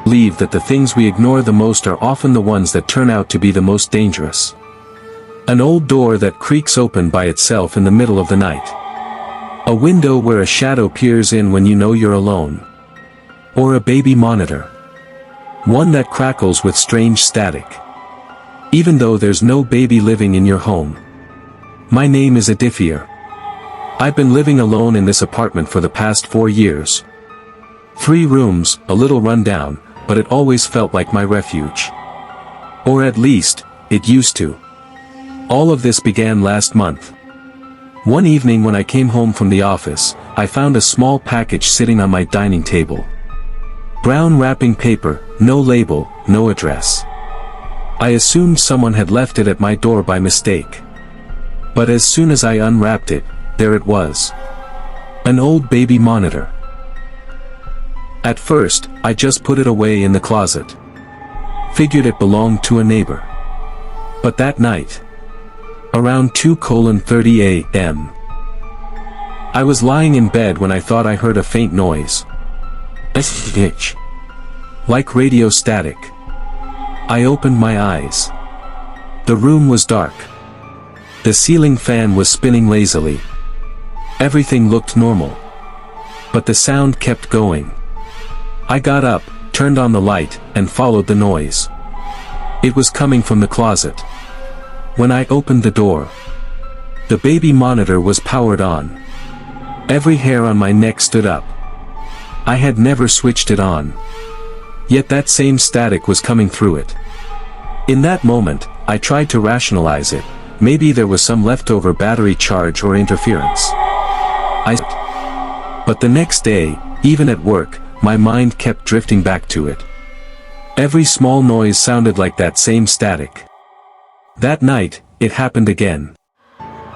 believe that the things we ignore the most are often the ones that turn out to be the most dangerous. An old door that creaks open by itself in the middle of the night. A window where a shadow peers in when you know you're alone. Or a baby monitor. One that crackles with strange static. Even though there's no baby living in your home. My name is Edifier. I've been living alone in this apartment for the past 4 years. 3 rooms, a little run down, but it always felt like my refuge. Or at least, it used to. All of this began last month. One evening when I came home from the office, I found a small package sitting on my dining table. Brown wrapping paper, no label, no address. I assumed someone had left it at my door by mistake. But as soon as I unwrapped it, there it was. An old baby monitor. At first, I just put it away in the closet. Figured it belonged to a neighbor. But that night, around 2:30 a.m., I was lying in bed when I thought I heard a faint noise. Like radio static. I opened my eyes. The room was dark. The ceiling fan was spinning lazily. Everything looked normal. But the sound kept going. I got up, turned on the light, and followed the noise. It was coming from the closet. When I opened the door, the baby monitor was powered on. Every hair on my neck stood up. I had never switched it on. Yet that same static was coming through it. In that moment, I tried to rationalize it. Maybe there was some leftover battery charge or interference. But the next day, even at work, my mind kept drifting back to it. Every small noise sounded like that same static. That night, it happened again.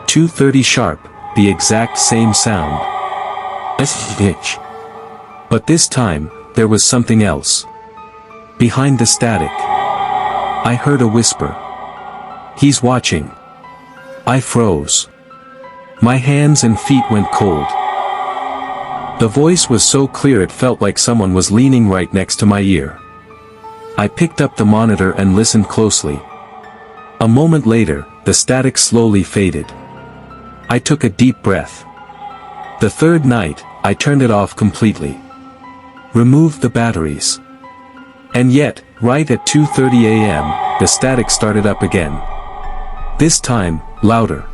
2:30 sharp, the exact same sound. But this time, there was something else. Behind the static, I heard a whisper. He's watching. I froze. My hands and feet went cold. The voice was so clear it felt like someone was leaning right next to my ear. I picked up the monitor and listened closely. A moment later, the static slowly faded. I took a deep breath. The third night, I turned it off completely. Removed the batteries. And yet, right at 2:30 a.m., the static started up again. This time, louder.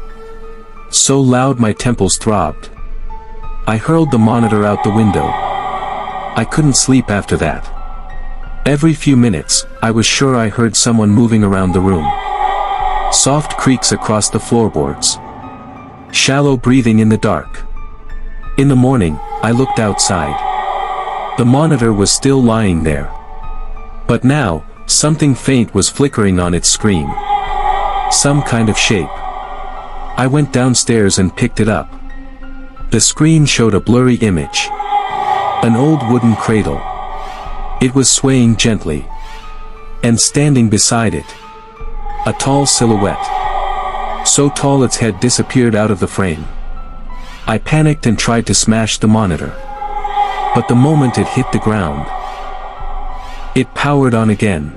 So loud my temples throbbed. I hurled the monitor out the window. I couldn't sleep after that. Every few minutes, I was sure I heard someone moving around the room. Soft creaks across the floorboards. Shallow breathing in the dark. In the morning, I looked outside. The monitor was still lying there. But now, something faint was flickering on its screen. Some kind of shape. I went downstairs and picked it up. The screen showed a blurry image. An old wooden cradle. It was swaying gently. And standing beside it, a tall silhouette. So tall its head disappeared out of the frame. I panicked and tried to smash the monitor. But the moment it hit the ground, it powered on again.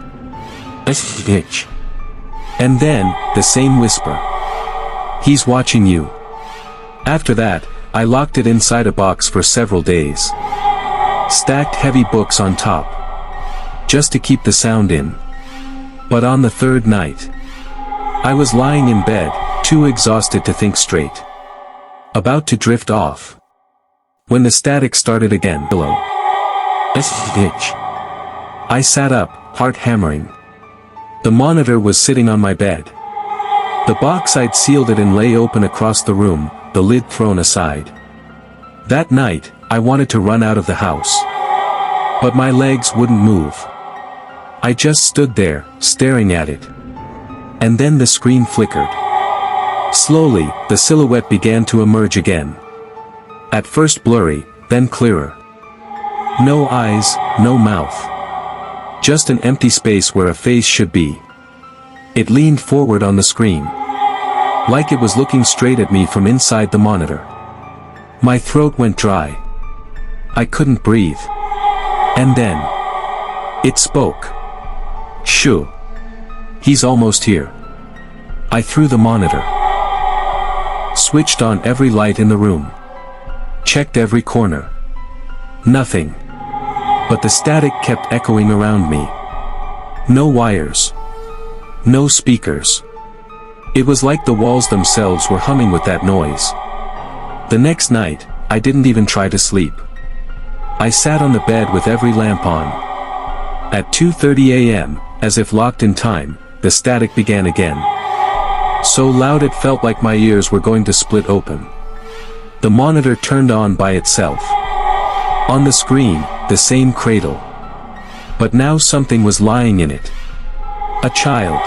And then, the same whisper. He's watching you. After that, I locked it inside a box for several days. Stacked heavy books on top. Just to keep the sound in. But on the third night, I was lying in bed, too exhausted to think straight. About to drift off. When the static started again below. I sat up, heart hammering. The monitor was sitting on my bed. The box I'd sealed it in lay open across the room, the lid thrown aside. That night, I wanted to run out of the house. But my legs wouldn't move. I just stood there, staring at it. And then the screen flickered. Slowly, the silhouette began to emerge again. At first blurry, then clearer. No eyes, no mouth. Just an empty space where a face should be. It leaned forward on the screen. Like it was looking straight at me from inside the monitor. My throat went dry. I couldn't breathe. And then, It spoke. Shoo. He's almost here. I threw the monitor. Switched on every light in the room. Checked every corner. Nothing. But the static kept echoing around me. No wires. No speakers. It was like the walls themselves were humming with that noise. The next night, I didn't even try to sleep. I sat on the bed with every lamp on. At 2:30 a.m., as if locked in time, the static began again. So loud it felt like my ears were going to split open. The monitor turned on by itself. On the screen, the same cradle. But now something was lying in it. A child.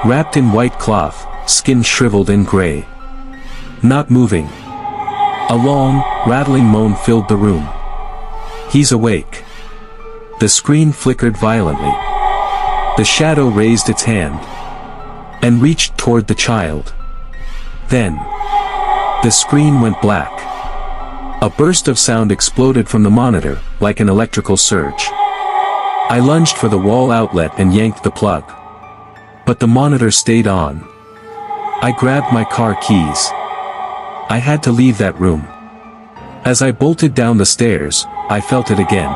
Wrapped in white cloth, skin shriveled and gray. Not moving. A long, rattling moan filled the room. He's awake. The screen flickered violently. The shadow raised its hand and reached toward the child. Then, the screen went black. A burst of sound exploded from the monitor, like an electrical surge. I lunged for the wall outlet and yanked the plug. But the monitor stayed on. I grabbed my car keys. I had to leave that room. As I bolted down the stairs, I felt it again.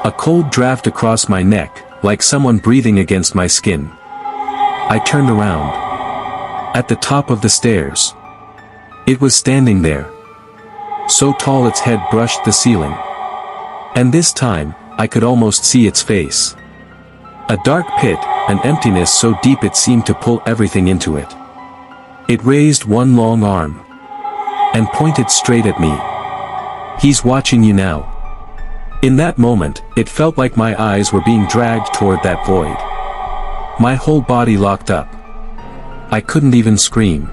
A cold draft across my neck, like someone breathing against my skin. I turned around. At the top of the stairs. It was standing there. So tall its head brushed the ceiling. And this time, I could almost see its face. A dark pit, an emptiness so deep it seemed to pull everything into it. It raised one long arm. And pointed straight at me. He's watching you now. In that moment, it felt like my eyes were being dragged toward that void. My whole body locked up. I couldn't even scream.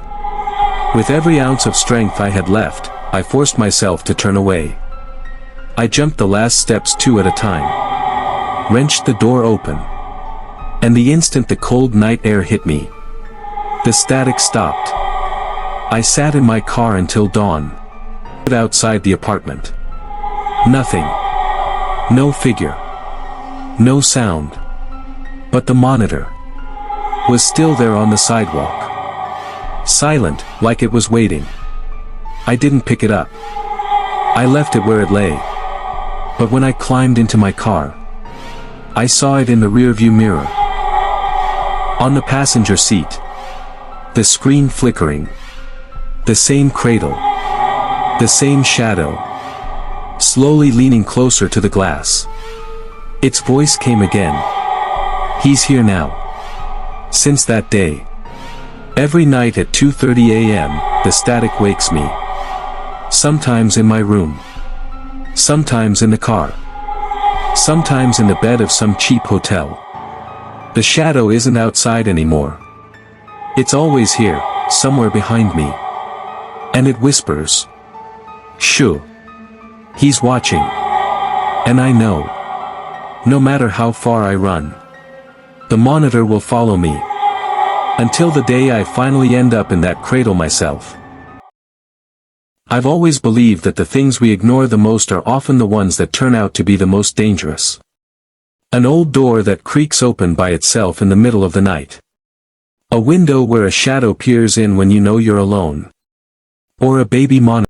With every ounce of strength I had left, I forced myself to turn away. I jumped the last steps 2 at a time. Wrenched the door open. And the instant the cold night air hit me, the static stopped. I sat in my car until dawn. Outside the apartment. Nothing. No figure. No sound. But the monitor was still there on the sidewalk. Silent, like it was waiting. I didn't pick it up. I left it where it lay. But when I climbed into my car, I saw it in the rearview mirror. On the passenger seat. The screen flickering. The same cradle. The same shadow. Slowly leaning closer to the glass. Its voice came again. He's here now. Since that day. Every night at 2:30 a.m., the static wakes me. Sometimes in my room. Sometimes in the car. Sometimes in the bed of some cheap hotel. The shadow isn't outside anymore. It's always here, somewhere behind me. And it whispers. Shoo. He's watching. And I know. No matter how far I run. The monitor will follow me. Until the day I finally end up in that cradle myself. I've always believed that the things we ignore the most are often the ones that turn out to be the most dangerous. An old door that creaks open by itself in the middle of the night. A window where a shadow peers in when you know you're alone. Or a baby monitor.